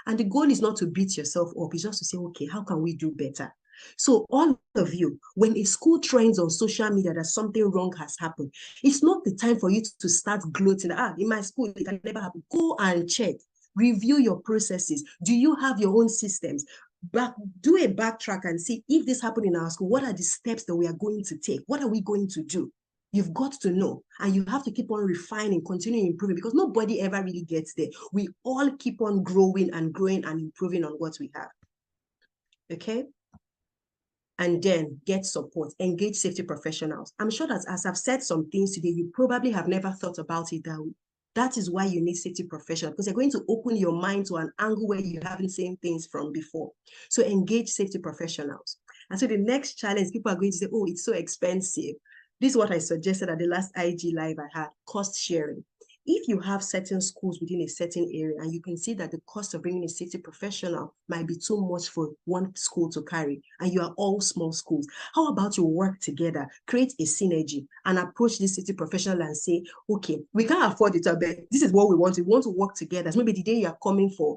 And the goal is not to beat yourself up. It's just to say, okay, how can we do better? So all of you, when a school trends on social media that something wrong has happened, it's not the time for you to start gloating. In my school, it can never happen. Go and check. Review your processes. Do you have your own systems? Do a backtrack and see if this happened in our school, what are the steps that we are going to take? What are we going to do? You've got to know, and you have to keep on refining, continuing improving, because nobody ever really gets there. We all keep on growing and improving on what we have. Okay? And then get support, engage safety professionals. I'm sure that as I've said some things today, you probably have never thought about it that way. That is why you need safety professionals, because they're going to open your mind to an angle where you haven't seen things from before. So engage safety professionals. And so the next challenge, people are going to say, oh, it's so expensive. This is what I suggested at the last IG Live I had, cost sharing. If you have certain schools within a certain area and you can see that the cost of bringing a safety professional might be too much for one school to carry, and you are all small schools, how about you work together, create a synergy, and approach this safety professional and say, okay, we can't afford it, but this is what we want. We want to work together. So maybe the day you are coming for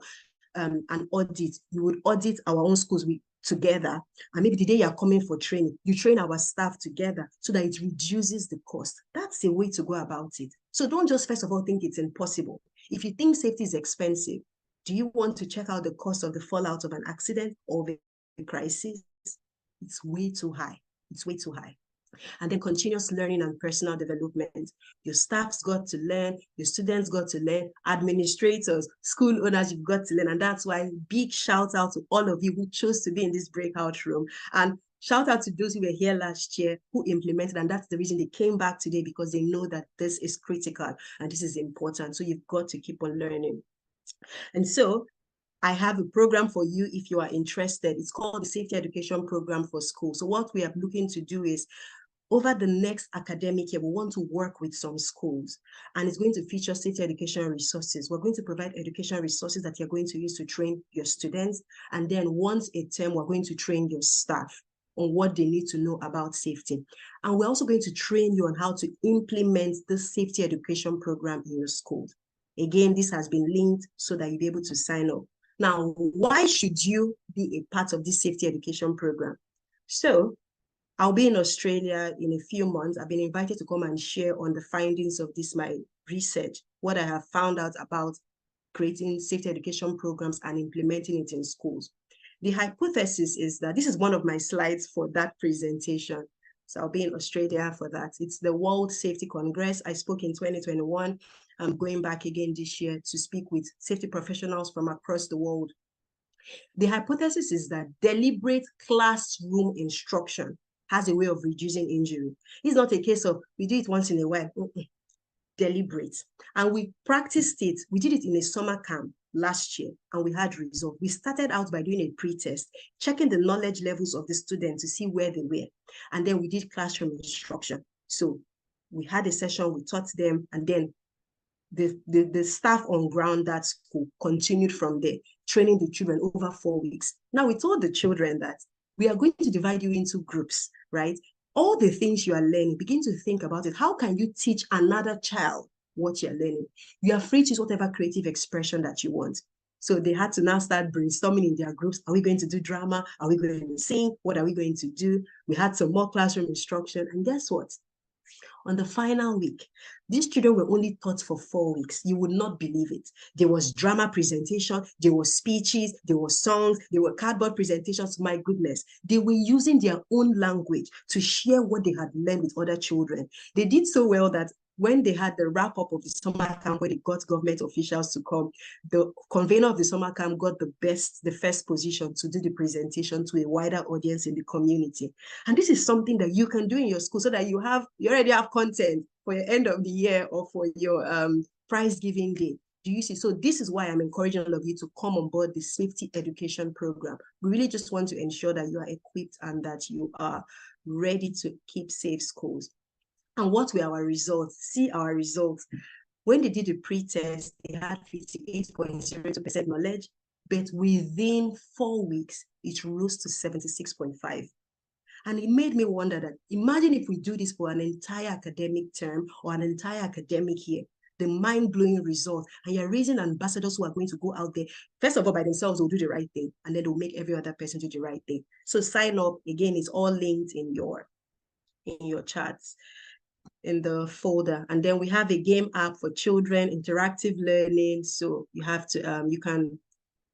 an audit, you would audit our own schools together, and maybe the day you're coming for training, you train our staff together so that it reduces the cost. That's a way to go about it. So don't just first of all think it's impossible. If you think safety is expensive, do you want to check out the cost of the fallout of an accident or the crisis? It's way too high. It's way too high. And then continuous learning and personal development. Your staff's got to learn, your students got to learn, administrators, school owners, you've got to learn. And that's why big shout out to all of you who chose to be in this breakout room. And shout out to those who were here last year who implemented, and that's the reason they came back today, because they know that this is critical and this is important. So you've got to keep on learning. And so I have a program for you if you are interested. It's called the Safety Education Program for Schools. So what we are looking to do is, over the next academic year, we want to work with some schools, and it's going to feature safety education resources. We're going to provide education resources that you're going to use to train your students. And then once a term, we're going to train your staff on what they need to know about safety. And we're also going to train you on how to implement the safety education program in your school. Again, this has been linked so that you'll be able to sign up. Now, why should you be a part of this safety education program? So I'll be in Australia in a few months. I've been invited to come and share on the findings of this, my research, what I have found out about creating safety education programs and implementing it in schools. The hypothesis is that, this is one of my slides for that presentation. So I'll be in Australia for that. It's the World Safety Congress. I spoke in 2021. I'm going back again this year to speak with safety professionals from across the world. The hypothesis is that deliberate classroom instruction has a way of reducing injury. It's not a case of we do it once in a while. Deliberate. And we practiced it. We did it in a summer camp last year, and we had results. We started out by doing a pre-test, checking the knowledge levels of the students to see where they were. And then we did classroom instruction. So we had a session, we taught them, and then the staff on ground that school continued from there, training the children over 4 weeks. Now we told the children that we are going to divide you into groups, right? All the things you are learning, begin to think about it. How can you teach another child what you're learning? You are free to use whatever creative expression that you want. So they had to now start brainstorming in their groups. Are we going to do drama? Are we going to sing? What are we going to do? We had some more classroom instruction. And guess what? On the final week, these children were only taught for 4 weeks. You would not believe it. There was drama presentation, there were speeches, there were songs, there were cardboard presentations. My goodness, they were using their own language to share what they had learned with other children. They did so well that when they had the wrap up of the summer camp, where they got government officials to come, the convener of the summer camp got the first position to do the presentation to a wider audience in the community. And this is something that you can do in your school so that you already have content for your end of the year or for your prize giving day. Do you see? So this is why I'm encouraging all of you to come on board the safety education program. We really just want to ensure that you are equipped and that you are ready to keep safe schools. And what were our results? See our results. When they did the pre-test, they had 58.02% knowledge, but within 4 weeks, it rose to 76.5. And it made me wonder that, imagine if we do this for an entire academic term or an entire academic year, the mind-blowing result, and you're raising ambassadors who are going to go out there, first of all, by themselves, will do the right thing, and then they'll make every other person do the right thing. So sign up. Again, it's all linked in your charts, in the folder. And then we have a game app for children, interactive learning. So you have to, you can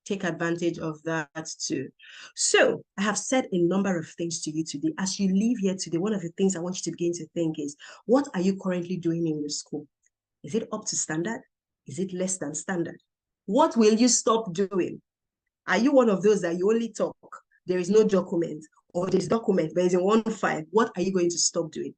take advantage of that too. So I have said a number of things to you today. As you leave here today, one of the things I want you to begin to think is, what are you currently doing in your school? Is it up to standard? Is it less than standard? What will you stop doing? Are you one of those that you only talk, there is no document, or there's document, but it's in one file? What are you going to stop doing?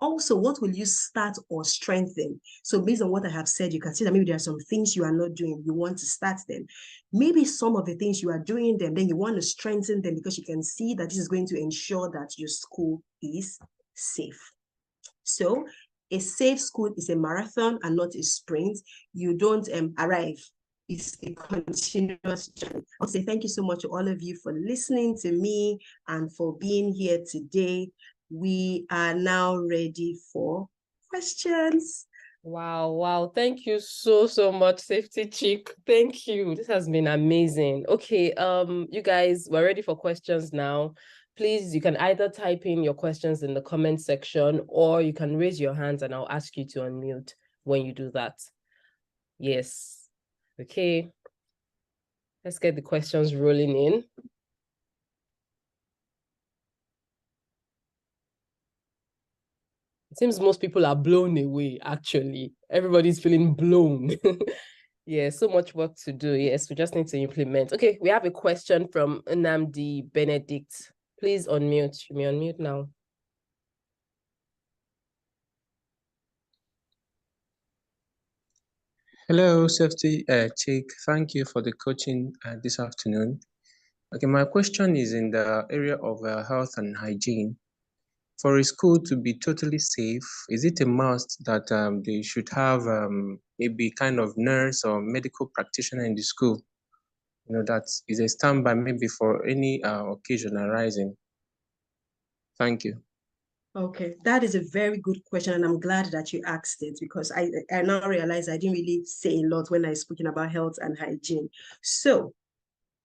Also, what will you start or strengthen? So based on what I have said, you can see that maybe there are some things you are not doing. You want to start them. Maybe some of the things you are doing them, then you want to strengthen them because you can see that this is going to ensure that your school is safe. So a safe school is a marathon and not a sprint. You don't arrive. It's a continuous journey. I'll say thank you so much to all of you for listening to me and for being here today. We are now ready for questions. Wow. Thank you so much, Safety Chick. Thank you. This has been amazing. Okay, you guys, we're ready for questions now. Please, you can either type in your questions in the comment section, or you can raise your hands and I'll ask you to unmute when you do that. Yes. Okay. Let's get the questions rolling in. It seems most people are blown away, actually. Everybody's feeling blown. Yeah, so much work to do. Yes, we just need to implement. Okay, we have a question from Nnamdi Benedict. Please unmute. You may unmute now. Hello, Safety Chick. Thank you for the coaching this afternoon. Okay, my question is in the area of health and hygiene. For a school to be totally safe, is it a must that they should have maybe kind of nurse or medical practitioner in the school? You know, that is a standby maybe for any occasion arising. Thank you. Okay, that is a very good question, and I'm glad that you asked it because I now realize I didn't really say a lot when I was speaking about health and hygiene. So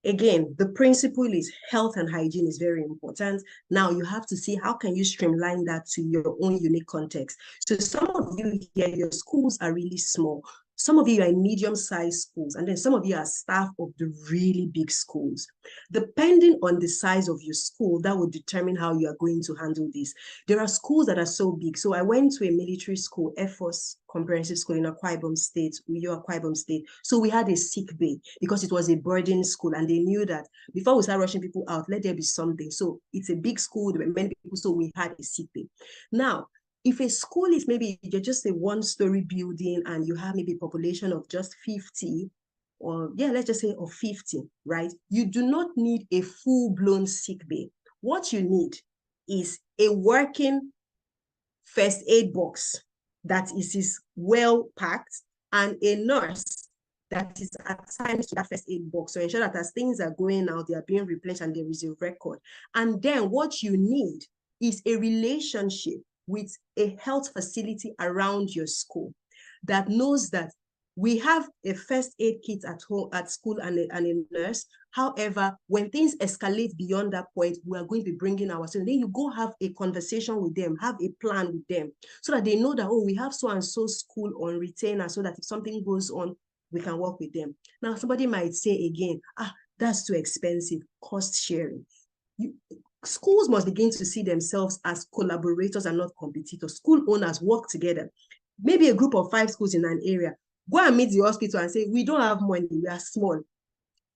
again, the principle is health and hygiene is very important. Now you have to see how can you streamline that to your own unique context. So some of you here, your schools are really small. Some of you are in medium-sized schools, and then some of you are staff of the really big schools. Depending on the size of your school, that will determine how you are going to handle this. There are schools that are so big. So I went to a military school, Air Force Comprehensive School in Akwa Ibom State, Akwa Ibom State. So we had a sick bay because it was a boarding school, and they knew that before we start rushing people out, let there be something. So it's a big school, there were many people, so we had a sick bay. Now, if a school is maybe you're just a one-story building and you have maybe a population of just 50, or yeah, let's just say of 50, right? You do not need a full-blown sick bay. What you need is a working first aid box that is well packed, and a nurse that is assigned to that first aid box to ensure that as things are going out, they are being replenished and there is a record. And then what you need is a relationship with a health facility around your school that knows that we have a first aid kit at home, at school, and a nurse. However, when things escalate beyond that point, we are going to be bringing our students. Then you go have a conversation with them, have a plan with them, so that they know that, oh, we have so-and-so school on retainer, so that if something goes on, we can work with them. Now, somebody might say again, that's too expensive, cost sharing. Schools must begin to see themselves as collaborators and not competitors. School owners work together. Maybe a group of 5 schools in an area. Go and meet the hospital and say, we don't have money, we are small.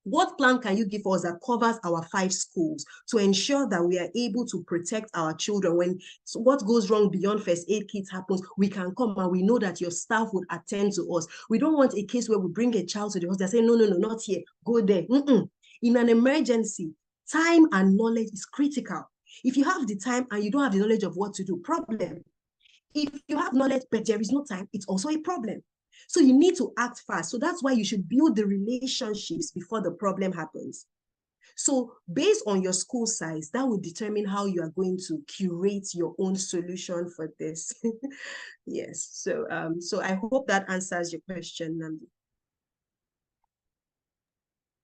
What plan can you give us that covers our 5 schools to ensure that we are able to protect our children? When what goes wrong beyond first aid kits happens, we can come and we know that your staff would attend to us. We don't want a case where we bring a child to the hospital and say, no, not here, go there. In an emergency, time and knowledge is critical. If you have the time and you don't have the knowledge of what to do, problem. If you have knowledge but there is no time, it's also a problem. So you need to act fast. So that's why you should build the relationships before the problem happens. So based on your school size, that will determine how you are going to curate your own solution for this. Yes. So I hope that answers your question, Namdi.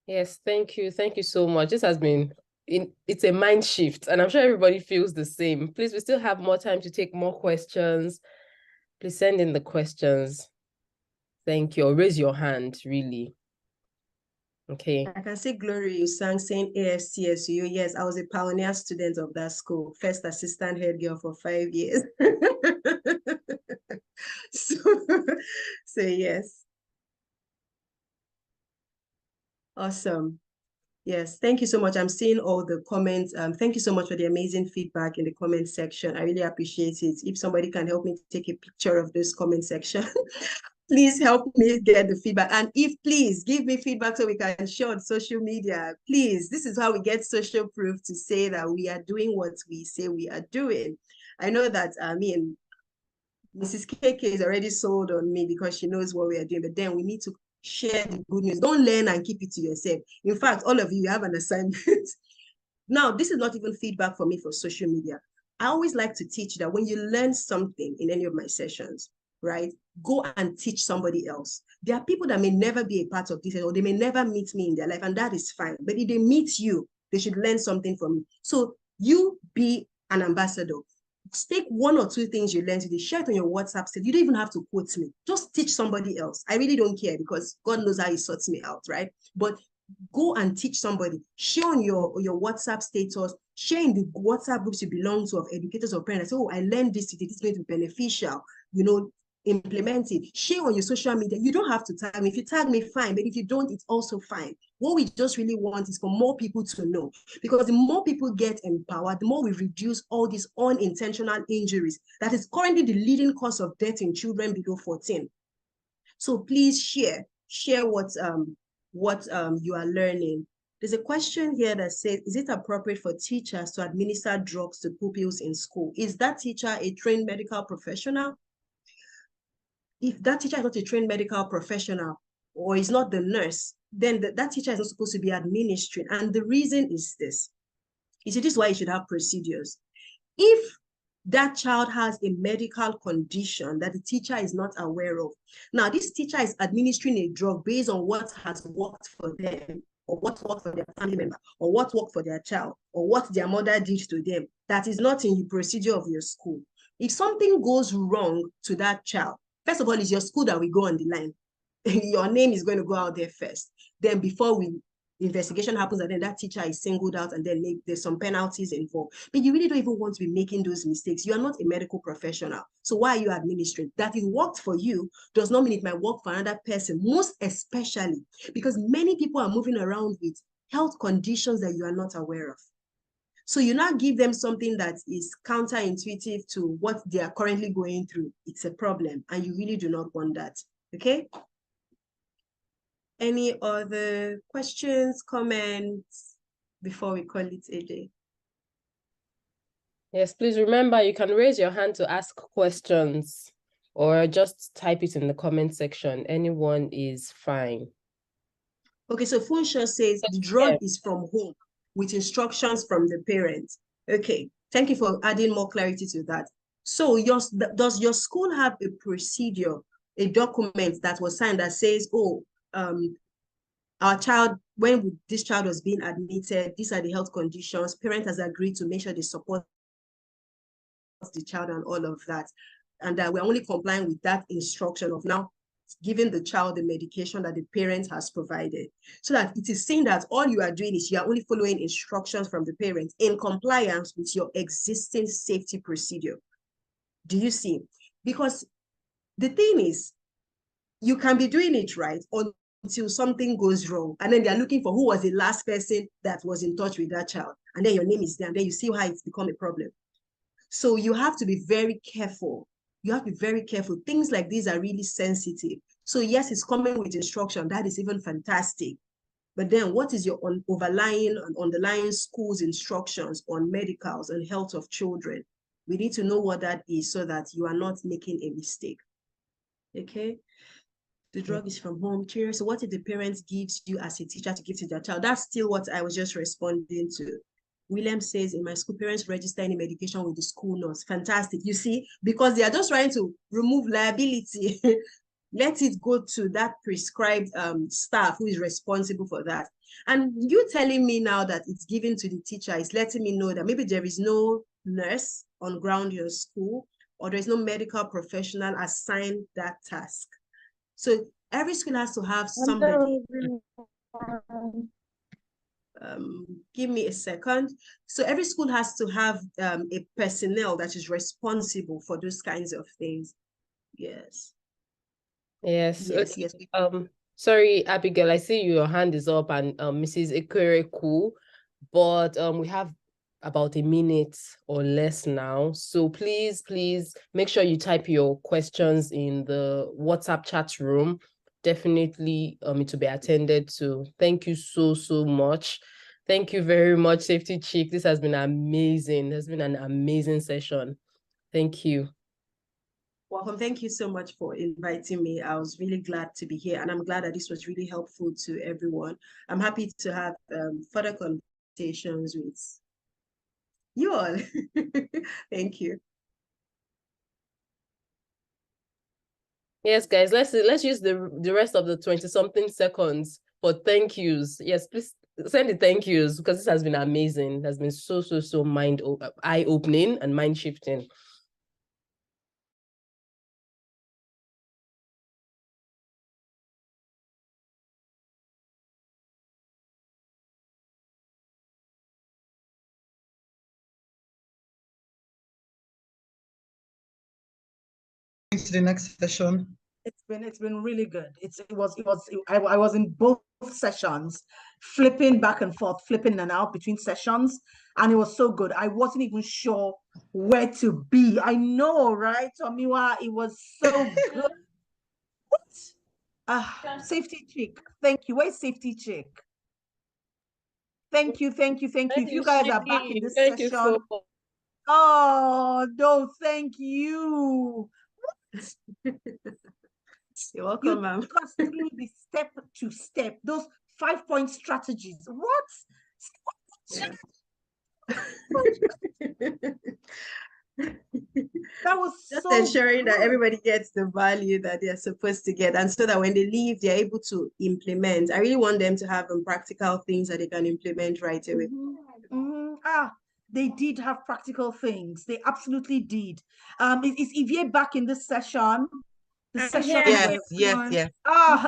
Yes, thank you. Thank you so much. This has been, it's a mind shift, and I'm sure everybody feels the same. Please, we still have more time to take more questions. Please send in the questions. Thank you. Or raise your hand, really. Okay. I can see Glory, you sang saying ASTSU. Yes, I was a pioneer student of that school, first assistant head girl for 5 years. so yes. Awesome. Yes, thank you so much. I'm seeing all the comments. Thank you so much for the amazing feedback in the comment section. I really appreciate it. If somebody can help me take a picture of this comment section, please help me get the feedback. And please give me feedback so we can share on social media. Please, this is how we get social proof to say that we are doing what we say we are doing. I know that Mrs. KK is already sold on me because she knows what we are doing, but then we need to share the good news. Don't learn and keep it to yourself. In fact, all of you have an assignment. Now, this is not even feedback for me for social media. I always like to teach that when you learn something in any of my sessions, right, go and teach somebody else. There are people that may never be a part of this, or they may never meet me in their life, and that is fine. But if they meet you, they should learn something from you. So you be an ambassador. Take 1 or 2 things you learned today, share it on your WhatsApp status. You don't even have to quote me. Just teach somebody else. I really don't care because God knows how he sorts me out, right? But go and teach somebody. Share on your WhatsApp status. Share in the WhatsApp groups you belong to of educators or parents. Say, oh, I learned this today. This is going to be beneficial. Implement it. Share on your social media. You don't have to tag me. If you tag me, fine. But if you don't, it's also fine. What we just really want is for more people to know. Because the more people get empowered, the more we reduce all these unintentional injuries. That is currently the leading cause of death in children below 14. So please share what you are learning. There's a question here that says, is it appropriate for teachers to administer drugs to pupils in school? Is that teacher a trained medical professional? If that teacher is not a trained medical professional or is not the nurse, then that teacher is not supposed to be administering. And the reason is this. You see, this is why you should have procedures. If that child has a medical condition that the teacher is not aware of. Now, this teacher is administering a drug based on what has worked for them, or what worked for their family member, or what worked for their child, or what their mother did to them. That is not in the procedure of your school. If something goes wrong to that child, first of all, it's your school that will go on the line. Your name is going to go out there first. Then before investigation happens, and then that teacher is singled out, and then there's some penalties involved. But you really don't even want to be making those mistakes. You are not a medical professional. So why are you administering? That it worked for you does not mean it might work for another person, most especially because many people are moving around with health conditions that you are not aware of. So you now give them something that is counterintuitive to what they are currently going through. It's a problem, and you really do not want that. Okay? Any other questions, comments before we call it a day? Yes, please remember you can raise your hand to ask questions. or just type it in the comment section. Anyone is fine. Okay, so Funsha says the drug is from home with instructions from the parents. Okay, thank you for adding more clarity to that. So does your school have a procedure, a document that was signed that says, oh, our child, when this child was being admitted, these are the health conditions, parent has agreed to make sure they support the child and all of that. And that we're only complying with that instruction of now giving the child the medication that the parent has provided, so that it is seen that all you are doing is you are only following instructions from the parent in compliance with your existing safety procedure. Do you see? Because the thing is, you can be doing it right until something goes wrong, and then they're looking for who was the last person that was in touch with that child, and then your name is there, and then you see how it's become a problem. So you have to be very careful. You have to be very careful. Things like these are really sensitive. So yes, it's coming with instruction. That is even fantastic. But then what is your underlying school's instructions on medicals and health of children? We need to know what that is so that you are not making a mistake. Okay? The drug is from home. Cheers. So what if the parent gives you as a teacher to give to their child? That's still what I was just responding to. William says, in my school, parents register any medication with the school nurse. Fantastic. You see, because they are just trying to remove liability. Let it go to that prescribed staff who is responsible for that. And you telling me now that it's given to the teacher is letting me know that maybe there is no nurse on ground in your school, or there's no medical professional assigned that task. So every school has to have somebody. Give me a second. So every school has to have a personnel that is responsible for those kinds of things. Yes. Yes. Yes, Okay. yes. Sorry, Abigail, I see your hand is up, and Mrs. Ikereku, but we have about a minute or less now. So please make sure you type your questions in the WhatsApp chat room. Definitely it will be attended to. Thank you so much. Thank you very much, Safety Chick. This has been amazing. It's been an amazing session. Thank you. Welcome. Thank you so much for inviting me. I was really glad to be here, and I'm glad that this was really helpful to everyone. I'm happy to have further conversations with you all. Thank you. Yes, guys, let's use the rest of the 20-something seconds for thank yous. Yes, please send the thank yous, because this has been amazing. It has been so eye-opening and mind-shifting. To the next session. It's been really good. I was in both sessions, flipping back and forth, flipping in and out between sessions, and it was so good. I wasn't even sure where to be. I know, right, Tomiwa? It was so good. What? Safety Chick. Thank you. Where's Safety Chick? Thank you. If you guys are back in this session. Oh no, thank you. You're welcome, ma'am. Took us through the step to step, those 5-point strategies. What? Yeah. That was just so ensuring good. that everybody gets the value that they're supposed to get, and so that when they leave, they're able to implement. I really want them to have practical things that they can implement right away. They did have practical things. They absolutely did. Is Ivie back in this session? The session. Yes.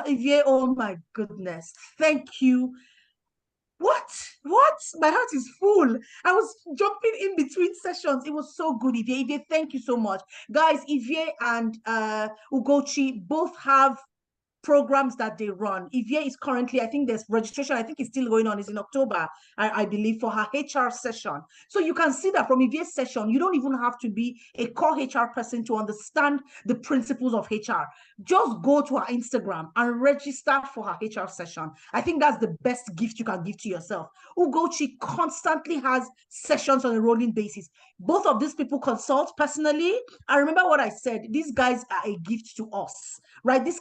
Ivie, oh my goodness. Thank you. What? My heart is full. I was jumping in between sessions. It was so good, Ivie. Thank you so much. Guys, Ivie and Ugochi both have programs that they run. Ivie is currently, I think there's registration, I think it's still going on, it's in October, I believe, for her HR session. So you can see that from Ivie's session, you don't even have to be a core HR person to understand the principles of HR. Just go to her Instagram and register for her HR session. I think that's the best gift you can give to yourself. Ugochi constantly has sessions on a rolling basis. Both of these people consult personally. I remember what I said, these guys are a gift to us, right? This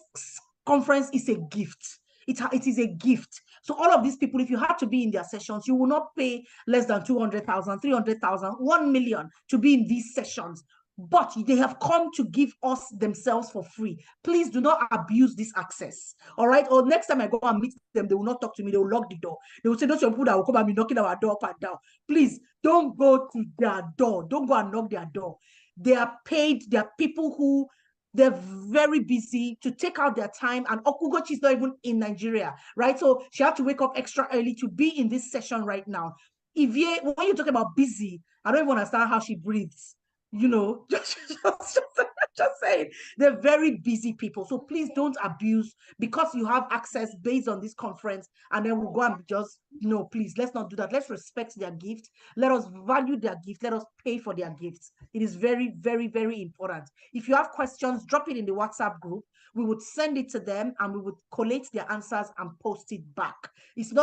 conference is a gift. It is a gift. So all of these people, if you had to be in their sessions, you will not pay less than 200,000, 300,000, 1 million to be in these sessions. But they have come to give us themselves for free. Please do not abuse this access. All right. Or next time I go and meet them, they will not talk to me. They will lock the door. They will say, those people that will come and be knocking our door up and down. Please don't go to their door. Don't go and knock their door. They are paid. They are people who they're very busy to take out their time, and Ugochi is not even in Nigeria, right? So she had to wake up extra early to be in this session right now. Ivie, when you talk about busy, I don't even understand how she breathes. You know, just saying, they're very busy people. So please don't abuse because you have access based on this conference, and then we'll go and just, no, please, let's not do that. Let's respect their gift. Let us value their gift. Let us pay for their gifts. It is very, very, very important. If you have questions, drop it in the WhatsApp group. We would send it to them and we would collate their answers and post it back. It's not